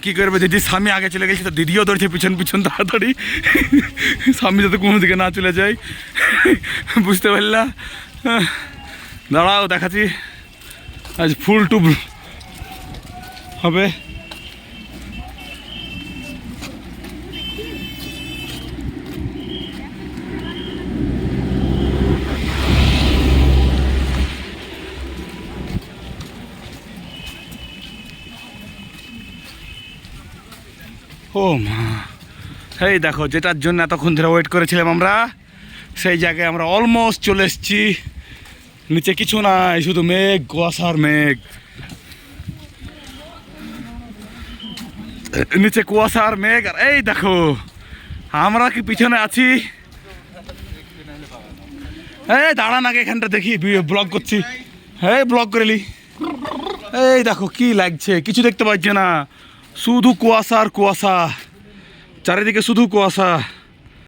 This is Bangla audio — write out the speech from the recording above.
কি করবে, দিদি স্বামী আগে চলে গেছে তো দিদিও ধরছে পিছন পিছন তাড়াতাড়ি, স্বামী যাতে কোনো দিকে না চলে যায়। বুঝতে পারলা? দাঁড়াও দেখাচ্ছি, আজ ফুল টু হবে। ও মা, এই দেখো যেটার জন্য এতক্ষণ ধরে ওয়েট করেছিলাম আমরা, সেই জায়গায় আমরা অলমোস্ট চলে এসেছি। নিচে কিছু নাই, শুধু মেঘ, কুয়াশার মেঘ। নিচে কুয়াশার মেঘ, আর এই দেখো আমরা কি পিছনে আছি। এই দাঁড়ান আগে এখানটা দেখি, ব্লগ করছি। হ্যাঁ ব্লগ করে নি। এই দেখো কি লাগছে, কিছু দেখতে পাচ্ছি না, শুধু কুয়াশা আর কুয়াশা, চারিদিকে শুধু কুয়াশা।